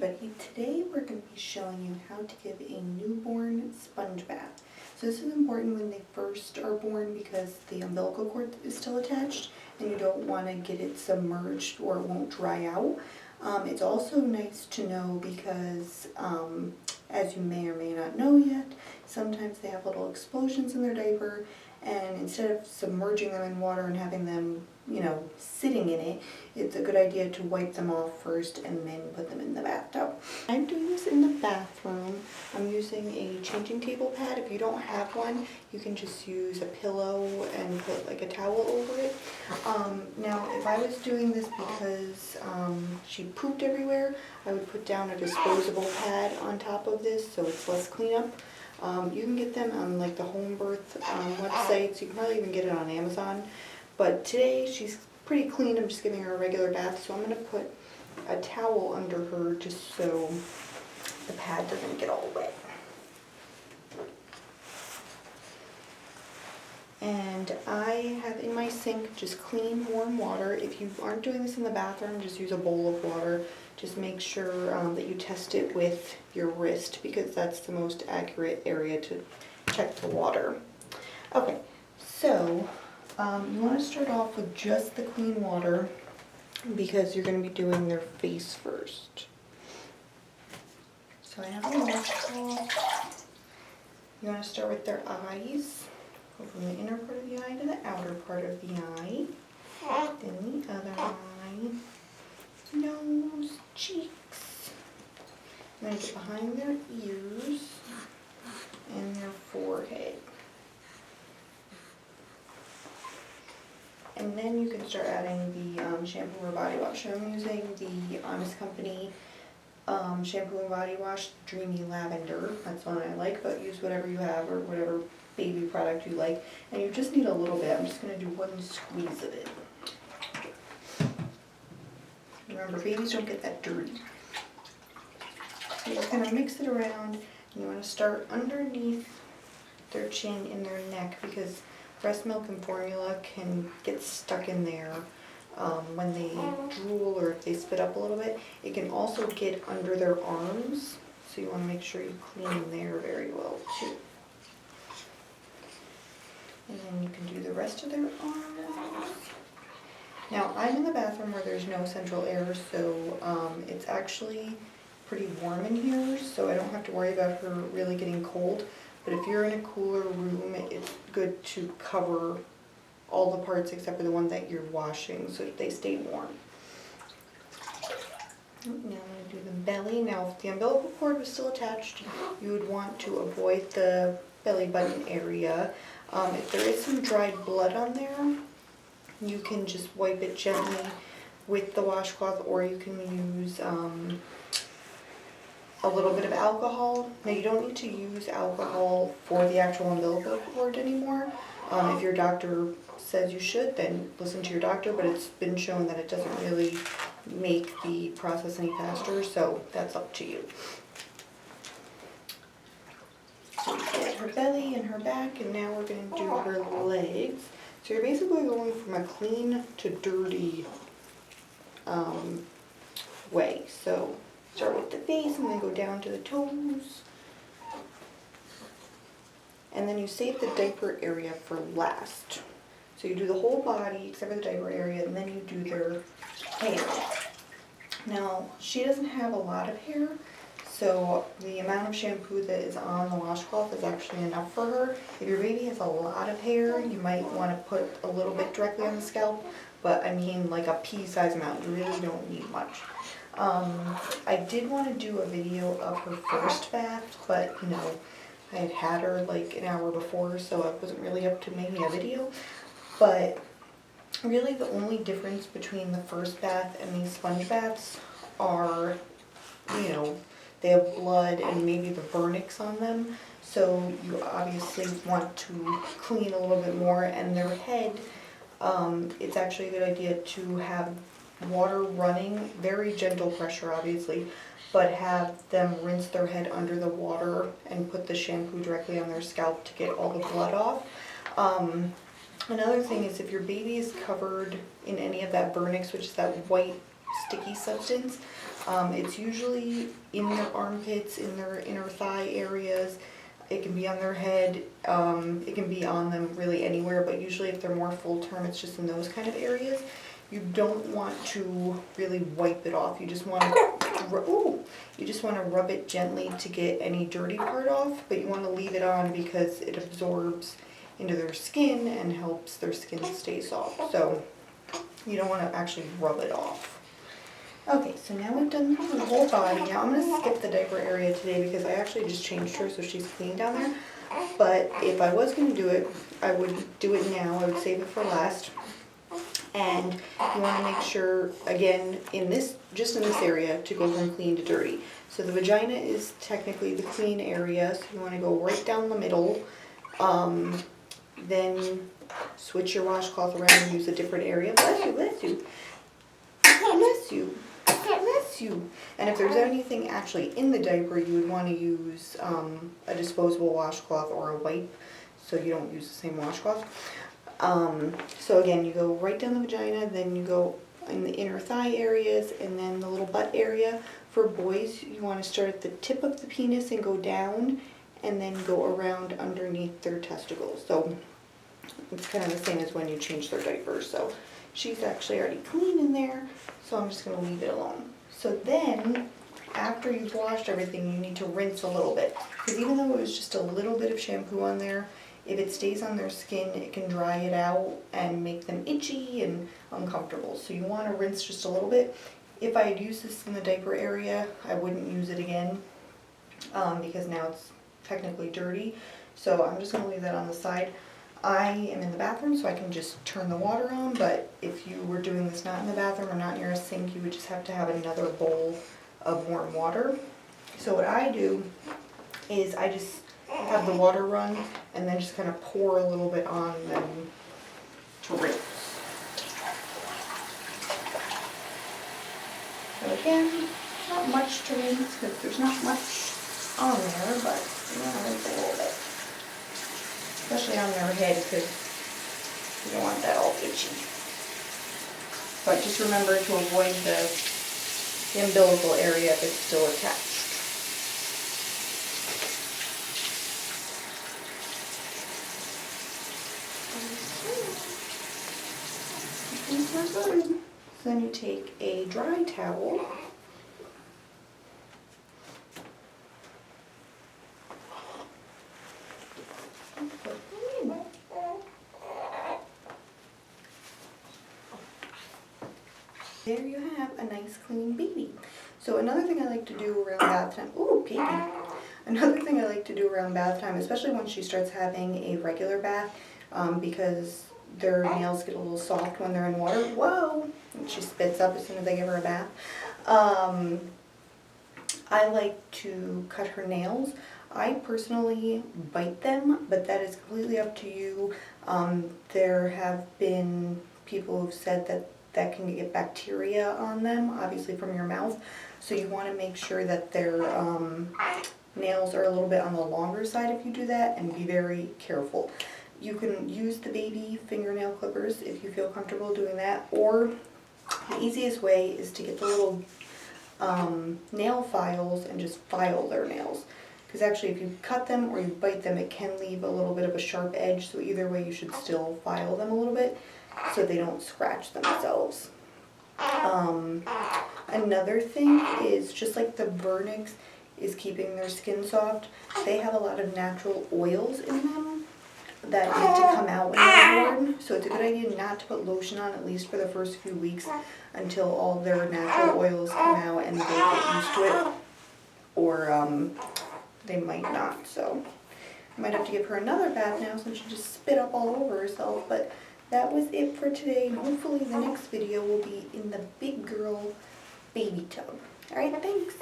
everybody, today we're going to be showing you how to give a newborn sponge bath. So this is important when they first are born because the umbilical cord is still attached and you don't want to get it submerged or it won't dry out. It's also nice to know because as you may or may not know yet, sometimes they have little explosions in their diaper, and instead of submerging them in water and having them, sitting in it, it's a good idea to wipe them off first and then put them in the bathtub. I'm doing this in the bathroom. I'm using a changing table pad. If you don't have one, you can just use a pillow and put like a towel over it. Now, if I was doing this because she pooped everywhere, I would put down a disposable pad on top of this so it's less cleanup. You can get them on like the home birth websites. You can probably even get it on Amazon. But today she's pretty clean. I'm just giving her a regular bath, so I'm going to put a towel under her just so the pad doesn't get all wet. And I have in my sink just clean warm water. If you aren't doing this in the bathroom, just use a bowl of water. Just make sure that you test it with your wrist because that's the most accurate area to check the water. Okay, so you want to start off with just the clean water because you're going to be doing their face first. So I have a washcloth. You want to start with their eyes. Go from the inner part of the eye to the outer part of the eye. Then the other eye. Nose, cheeks. And then get behind their ears and their forehead. And then you can start adding the shampoo or body wash. So I'm using the Honest Company shampoo and body wash, Dreamy Lavender. That's one I like, but use whatever you have or whatever baby product you like. And you just need a little bit. I'm just going to do one squeeze of it. Remember, babies don't get that dirty. So you kind of mix it around, and you want to start underneath their chin and their neck because breast milk and formula can get stuck in there when they drool or if they spit up a little bit. It can also get under their arms, so you want to make sure you clean there very well too. And then you can do the rest of their arms. Now, I'm in the bathroom where there's no central air, so it's actually pretty warm in here, so I don't have to worry about her really getting cold. But if you're in a cooler room, it's good to cover all the parts except for the ones that you're washing so that they stay warm. Now I'm going to do the belly. Now, if the umbilical cord was still attached, you would want to avoid the belly button area. If there is some dried blood on there, you can just wipe it gently with the washcloth, or you can use a little bit of alcohol. Now, you don't need to use alcohol for the actual umbilical cord anymore. If your doctor says you should, then listen to your doctor, but it's been shown that it doesn't really make the process any faster, so that's up to you. So we get her belly and her back, and now we're going to do her legs. So you're basically going from a clean to dirty way. So start with the face and then go down to the toes. And then you save the diaper area for last. So you do the whole body except for the diaper area, and then you do their hair. Now, she doesn't have a lot of hair, so the amount of shampoo that is on the washcloth is actually enough for her. If your baby has a lot of hair, you might want to put a little bit directly on the scalp, but I mean like a pea-sized amount. You really don't need much. I did want to do a video of her first bath, but I had her like an hour before, so I wasn't really up to making a video. But really the only difference between the first bath and these sponge baths are, they have blood and maybe the vernix on them. So you obviously want to clean a little bit more. And their head, it's actually a good idea to have water running, very gentle pressure obviously, but have them rinse their head under the water and put the shampoo directly on their scalp to get all the blood off. Another thing is if your baby is covered in any of that vernix, which is that white sticky substance, It's usually in their armpits, in their inner thigh areas. It can be on their head. It can be on them really anywhere, but usually if they're more full term, it's just in those kind of areas. You don't want to really wipe it off. You just want to rub it gently to get any dirty part off, but you want to leave it on because it absorbs into their skin and helps their skin stay soft. So you don't want to actually rub it off. Okay, so now we've done the whole body. Now I'm going to skip the diaper area today because I actually just changed her so she's clean down there. But if I was going to do it, I would do it now. I would save it for last. And you want to make sure, again, just in this area, to go from clean to dirty. So the vagina is technically the clean area, so you want to go right down the middle. Then switch your washcloth around and use a different area. Bless you, bless you. Bless you. Bless you. And if there's anything actually in the diaper, you would want to use a disposable washcloth or a wipe, so you don't use the same washcloth. So again, you go right down the vagina, then you go in the inner thigh areas, and then the little butt area. For boys, you want to start at the tip of the penis and go down, and then go around underneath their testicles. So it's kind of the same as when you change their diapers. So she's actually already clean in there, so I'm just going to leave it alone. So then, after you've washed everything, you need to rinse a little bit. Because even though it was just a little bit of shampoo on there, if it stays on their skin, it can dry it out and make them itchy and uncomfortable. So you want to rinse just a little bit. If I had used this in the diaper area, I wouldn't use it again because now it's technically dirty. So I'm just going to leave that on the side. I am in the bathroom, so I can just turn the water on, but if you were doing this not in the bathroom or not near a sink, you would just have to have another bowl of warm water. So what I do is I just have the water run and then just kind of pour a little bit on them to rinse. So again, not much to rinse because there's not much on there, but you want to rinse a little bit. Especially on their head because you don't want that all itchy. But just remember to avoid the umbilical area if it's still attached. So then you take a dry towel . There you have a nice clean baby. So another thing I like to do around bath time, ooh, piggy. Another thing I like to do around bath time, especially when she starts having a regular bath, because their nails get a little soft when they're in water. Whoa! And she spits up as soon as I give her a bath. I like to cut her nails. I personally bite them, but that is completely up to you. There have been people who've said that can get bacteria on them, obviously from your mouth. So you want to make sure that their nails are a little bit on the longer side if you do that, and be very careful. You can use the baby fingernail clippers if you feel comfortable doing that, or the easiest way is to get the little nail files and just file their nails. Because actually if you cut them or you bite them, it can leave a little bit of a sharp edge, so either way you should still file them a little bit so they don't scratch themselves. Another thing is, just like the vernix is keeping their skin soft, they have a lot of natural oils in them that need to come out when they're born. So it's a good idea not to put lotion on, at least for the first few weeks, until all their natural oils come out and they get used to it, or they might not. So I might have to give her another bath now since she just spit up all over herself. But that was it for today, and hopefully the next video will be in the big girl baby tub. Alright, thanks!